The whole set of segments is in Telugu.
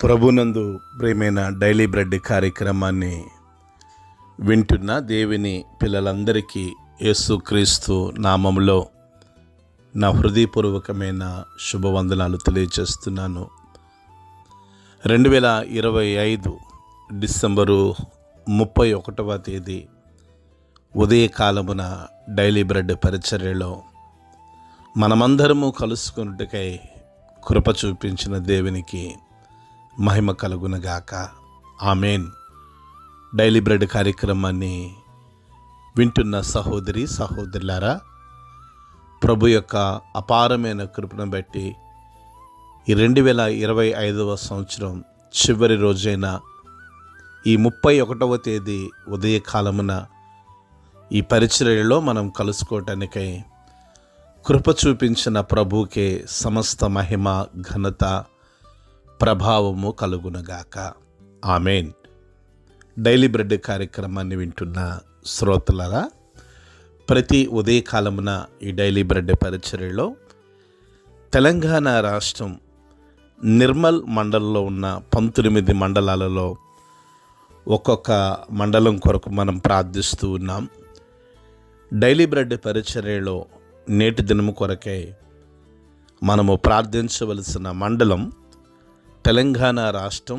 ప్రభునందు ప్రియమైన డైలీ బ్రెడ్ కార్యక్రమాన్ని వింటున్న దేవుని పిల్లలందరికీ యేసుక్రీస్తు నామములో నా హృదయపూర్వకమైన శుభవందనాలు తెలియజేస్తున్నాను. 2025 డిసెంబరు 31వ తేదీ ఉదయకాలమున డైలీ బ్రెడ్ పరిచర్యలో మనమందరము కలుసుకొనుటకై కృప చూపించిన దేవునికి మహిమ కలుగునగాక. ఆమేన్. డైలీ బ్రెడ్ కార్యక్రమాన్ని వింటున్న సహోదరి సహోదరులారా, ప్రభు యొక్క అపారమైన కృపను బట్టి ఈ 2025వ సంవత్సరం చివరి రోజైన ఈ 31వ తేదీ ఉదయకాలమున ఈ పరిచర్యలో మనం కలుసుకోవటానికై కృప చూపించిన ప్రభుకే సమస్త మహిమ ఘనత ప్రభావము కలుగునగాక. ఆమేన్. డైలీ బ్రెడ్ కార్యక్రమాన్ని వింటున్న శ్రోతలరా, ప్రతి ఉదయకాలమున ఈ డైలీ బ్రెడ్ పరిచర్యలో తెలంగాణ రాష్ట్రం నిర్మల్ మండలంలో ఉన్న 19 మండలాలలో ఒక్కొక్క మండలం కొరకు మనం ప్రార్థిస్తూ ఉన్నాం. డైలీ బ్రెడ్ పరిచర్యలో నేటి దినము కొరకై మనము ప్రార్థించవలసిన మండలం తెలంగాణ రాష్ట్రం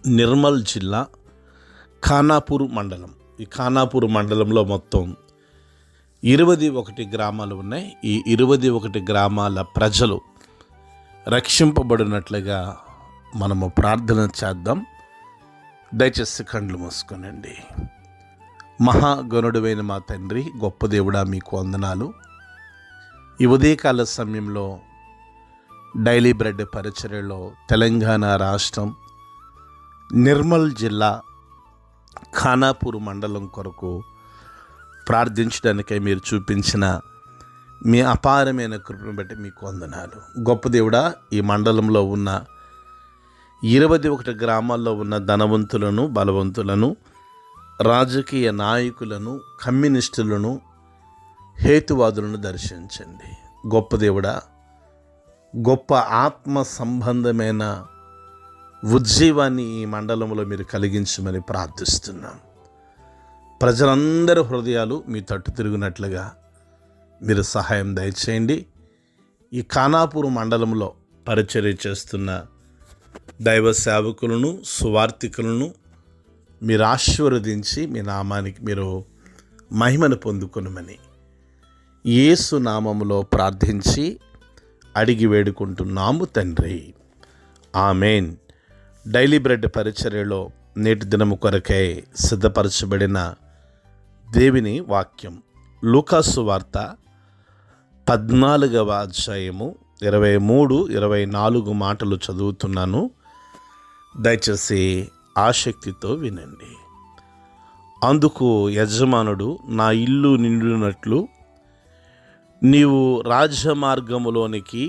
నిర్మల్ జిల్లా ఖానాపూర్ మండలం. ఈ ఖానాపూర్ మండలంలో మొత్తం 21 గ్రామాలు ఉన్నాయి. ఈ 21 గ్రామాల ప్రజలు రక్షింపబడినట్లుగా మనము ప్రార్థన చేద్దాం. దయచేసి కళ్ళు మూసుకొనండి. మహాగణుడైన మా తండ్రి, గొప్ప దేవుడా, మీకు వందనాలు. ఈ ఉదయకాల సమయంలో డైలీ బ్రెడ్ పరిచర్యలో తెలంగాణ రాష్ట్రం నిర్మల్ జిల్లా ఖానాపూర్ మండలం కొరకు ప్రార్థించడానికై మీరు చూపించిన మీ అపారమైన కృపను బట్టి మీకు వందనాలు. గొప్ప దేవుడా, ఈ మండలంలో ఉన్న 21 గ్రామాల్లో ఉన్న ధనవంతులను, బలవంతులను, రాజకీయ నాయకులను, కమ్యూనిస్టులను, హేతువాదులను దర్శించండి. గొప్ప దేవుడా, గొప్ప ఆత్మ సంబంధమైన ఉజ్జీవాన్ని ఈ మండలంలో మీరు కలిగించమని ప్రార్థిస్తున్నాం. ప్రజలందరి హృదయాలు మీ తట్టు తిరుగునట్లుగా మీరు సహాయం దయచేయండి. ఈ ఖానాపూర్ మండలంలో పరిచర్య చేస్తున్న దైవ సేవకులను, సువార్థికులను మీరు ఆశీర్వదించి మీ నామానికి మీరు మహిమను పొందుకొనమని యేసు నామములో ప్రార్థించి అడిగి వేడుకుంటున్నాము తండ్రి. ఆమేన్. డైలీ బ్రెడ్ పరిచర్యలో నేటి దినము కొరకై సిద్ధపరచబడిన దేవుని వాక్యం లూకాసు వార్త 14వ అధ్యాయము 23, 24 మాటలు చదువుతున్నాను. దయచేసి ఆసక్తితో వినండి. అందుకు యజమానుడు, నా ఇల్లు నిండినట్లు నీవు రాజమార్గములోనికి,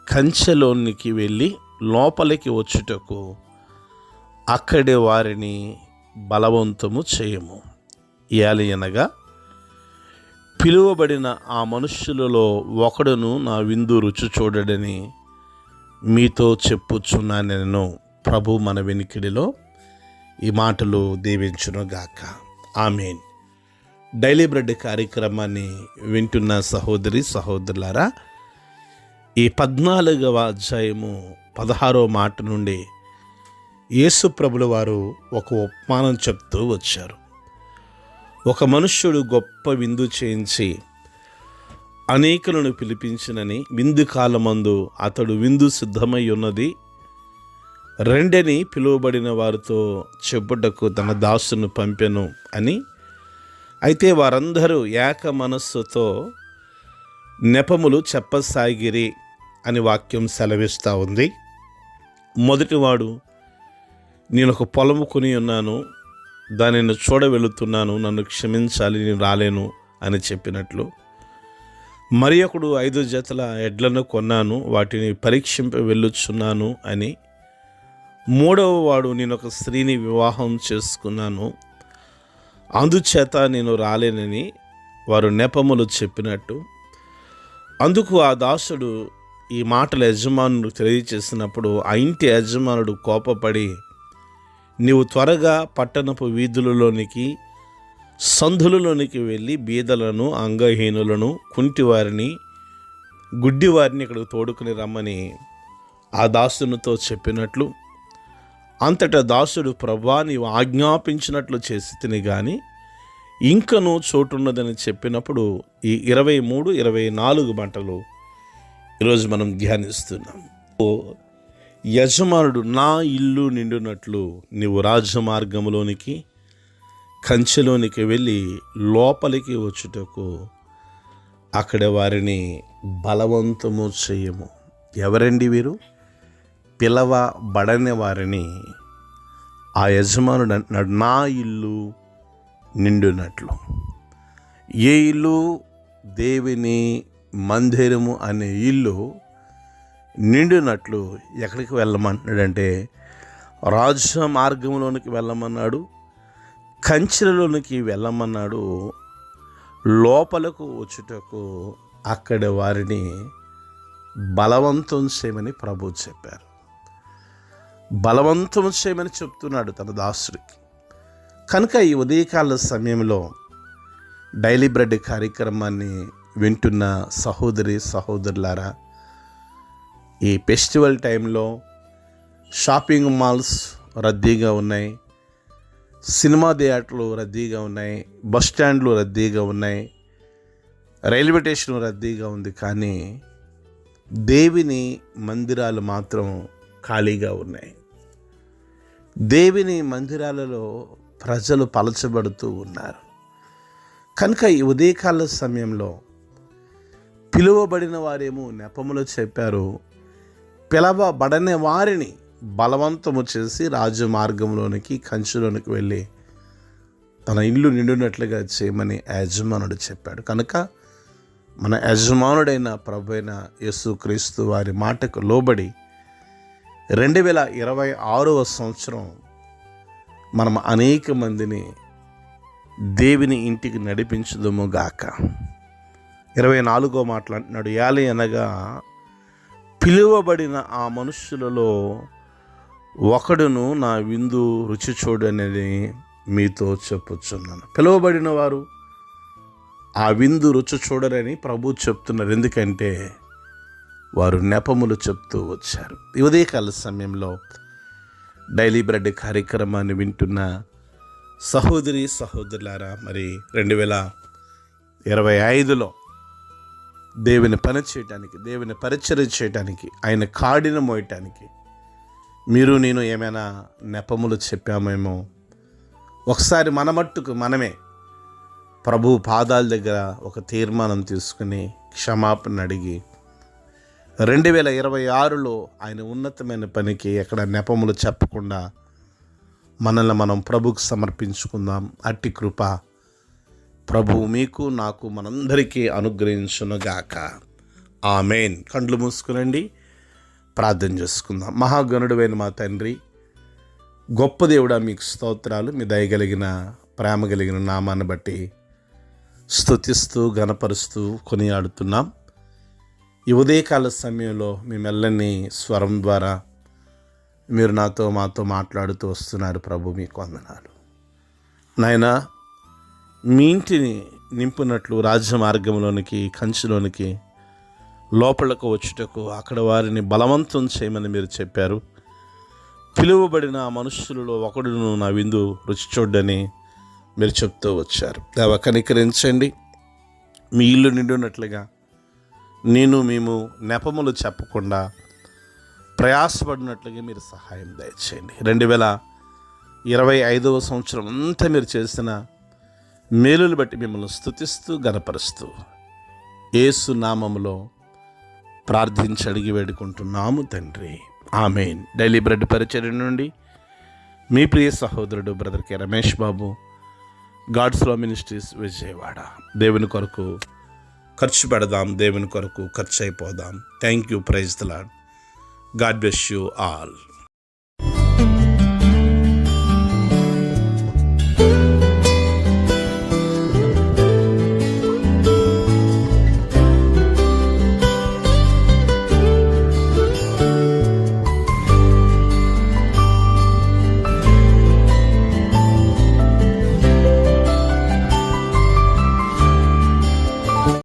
కంచెలోనికి వెళ్ళి లోపలికి వచ్చుటకు అక్కడే వారిని బలవంతము చేయము. ఏలయనగా పిలువబడిన ఆ మనుష్యులలో ఒకడును నా విందు రుచి చూడడని మీతో చెప్పుచున్నానెను. ప్రభు మన వెనికిడిలో ఈ మాటలు దీవించునుగాక. ఆమేన్. డైలీ బ్రెడ్ కార్యక్రమాన్ని వింటున్న సహోదరి సహోదరులారా, ఈ 14వ అధ్యాయము 16వ మాట నుండి యేసు ప్రభుల వారు ఒక ఉపమానం చెప్తూ వచ్చారు. ఒక మనుష్యుడు గొప్ప విందు చేయించి అనేకులను పిలిపించినని, విందు కాలమందు అతడు విందు సిద్ధమై ఉన్నది రెండని పిలువబడిన వారితో చెప్పుటకు తన దాసును పంపెను అని. అయితే వారందరూ ఏక మనస్సుతో నెపములు చెప్పసాగిరి అని వాక్యం సెలవిస్తూ ఉంది. మొదటివాడు, నేను ఒక పొలము కొని ఉన్నాను, దానిని చూడవెళుతున్నాను, నన్ను క్షమించాలి, నేను రాలేను అని చెప్పినట్లు. మరి ఒకడు 5 జతల ఎడ్లను కొన్నాను, వాటిని పరీక్షింప వెళ్ళుచున్నాను అని. మూడవ వాడు, నేను ఒక స్త్రీని వివాహం చేసుకున్నాను, అందుచేత నేను రాలేనని వారు నెపములు చెప్పినట్టు. అందుకు ఆ దాసుడు, ఈ మాటలు యజమానుడు తెలియచేసినప్పుడు ఆ ఇంటి యజమానుడు కోపపడి, నీవు త్వరగా పట్టణపు వీధులలోనికి సందులలోనికి వెళ్ళి బీదలను, అంగహీనులను, కుంటివారిని, గుడ్డివారిని ఇక్కడికి తోడుకుని రమ్మని ఆ దాసునితో చెప్పినట్లు, అంతటా దాసుడు, ప్రభా నీవు ఆజ్ఞాపించినట్లు చేసి తిని కానీ ఇంకనూ చోటున్నదని చెప్పినప్పుడు ఈ 23, 24 మాటలు ఈరోజు మనం ధ్యానిస్తున్నాం. యజమానుడు, నా ఇల్లు నిండునట్లు నీవు రాజమార్గంలోనికి కంచెలోనికి వెళ్ళి లోపలికి వచ్చుటకు అక్కడ వారిని బలవంతము చేయము. ఎవరండి వీరు? పిలవబడని వారిని ఆ యజమానుడు అంటున్నాడు, నా ఇల్లు నిండునట్లు. ఏ ఇల్లు? దేవుని మందిరము అనే ఇల్లు నిండునట్లు ఎక్కడికి వెళ్ళమంటున్నాడంటే రాజ మార్గంలోనికి వెళ్ళమన్నాడు, కంచెలలోనికి వెళ్ళమన్నాడు, లోపలకు వచ్చుటకు అక్కడ వారిని బలవంతం చేయమని ప్రభు చెప్పారు. బలవంతం చేయమని చెప్తున్నాడు తన దాసుడికి. కనుక ఈ ఉదయకాల సమయంలో డైలీ బ్రెడ్ కార్యక్రమాన్ని వింటున్న సహోదరి సహోదరులారా, ఈ ఫెస్టివల్ టైంలో షాపింగ్ మాల్స్ రద్దీగా ఉన్నాయి, సినిమా థియేటర్లు రద్దీగా ఉన్నాయి, బస్ స్టాండ్లు రద్దీగా ఉన్నాయి, రైల్వే స్టేషన్ రద్దీగా ఉంది. కానీ దేవుని మందిరాలు మాత్రం ఖాళీగా ఉన్నాయి. దేవుని మందిరాలలో ప్రజలు పలచబడుతూ ఉన్నారు. కనుక ఈ ఉదయకాల సమయంలో పిలువబడిన వారేమో నెపములు చెప్పారు, పిలవబడని వారిని బలవంతము చేసి రాజమార్గంలోనికి కంచెలోనికి వెళ్ళి తన ఇల్లు నిండునట్లుగా చేయమని యజమానుడు చెప్పాడు. కనుక మన యజమానుడైన ప్రభువైన యేసుక్రీస్తు వారి మాటకు లోబడి 2026వ సంవత్సరం మనం అనేక మందిని దేవుని ఇంటికి నడిపించుదుము గాక. 24వ మాటలు అంటున్నాడు, యాలి అనగా పిలువబడిన ఆ మనుష్యులలో ఒకడును నా విందు రుచి చూడనని మీతో చెప్పుచున్నాను. పిలువబడిన వారు ఆ విందు రుచి చూడరని ప్రభు చెప్తున్నారు. ఎందుకంటే వారు నెపములు చెప్తూ వచ్చారు. ఈ ఉదయకాల సమయంలో డైలీ బ్రెడ్ కార్యక్రమాన్ని వింటున్న సహోదరి సహోదరులారా, మరి 2025లో దేవుని పని చేయటానికి, దేవుని పరిచర్య చేయటానికి, ఆయన కాడిని మోయటానికి మీరు నేను ఏమైనా నెపములు చెప్పామేమో ఒకసారి మన మట్టుకు మనమే ప్రభు పాదాల దగ్గర ఒక తీర్మానం తీసుకుని క్షమాపణ అడిగి 2026లో ఆయన ఉన్నతమైన పనికి ఎక్కడ నెపములు చెప్పకుండా మనల్ని మనం ప్రభుకు సమర్పించుకుందాం. అట్టి కృప ప్రభువు మీకు నాకు మనందరికీ అనుగ్రహించునుగాక. ఆమేన్. కండ్లు మూసుకునండి, ప్రార్థన చేసుకుందాం. మహాగణుడైన మా తండ్రి, గొప్ప దేవుడా, మీకు స్తోత్రాలు. మీ దయగలిగిన ప్రేమ కలిగిన నామాన్ని బట్టి స్తుతిస్తూ ఘనపరుస్తూ కొనియాడుతున్నాం. ఈ ఉదయకాల సమయంలో మీ మెల్లని స్వరం ద్వారా మీరు మాతో మాట్లాడుతూ వస్తున్నారు. ప్రభు మీకు వందనాలు. నాయనా, మీ ఇంటిని నింపునట్లు రాజ్య మార్గంలోనికి కంచెలోనికి లోపలకు వచ్చుటకు అక్కడ వారిని బలవంతం చేయమని మీరు చెప్పారు. పిలువబడిన మనుషులలో ఒకడును నా విందు రుచి చూడని మీరు చెప్తూ వచ్చారు. దేవ, కనికరించండి. మీ ఇల్లు నిండునట్లుగా మేము నెపములు చెప్పకుండా ప్రయాసపడినట్లుగా మీరు సహాయం దయచేయండి. 2025వ సంవత్సరం అంతా మీరు చేసిన మేలులు బట్టి మిమ్మల్ని స్తుతిస్తూ గణపరుస్తూ యేసు నామములో ప్రార్థించి అడిగి వేడుకుంటున్నాము తండ్రి. ఆమేన్. డైలీ బ్రెడ్ పరిచర్య నుండి మీ ప్రియ సహోదరుడు brother K Ramesh Babu, God's law ministries, Vijayawada. దేవుని కొరకు ఖర్చు పెడదాం, దేవుని కొరకు ఖర్చు అయిపోదాం. Thank you. Praise the Lord. God bless you all.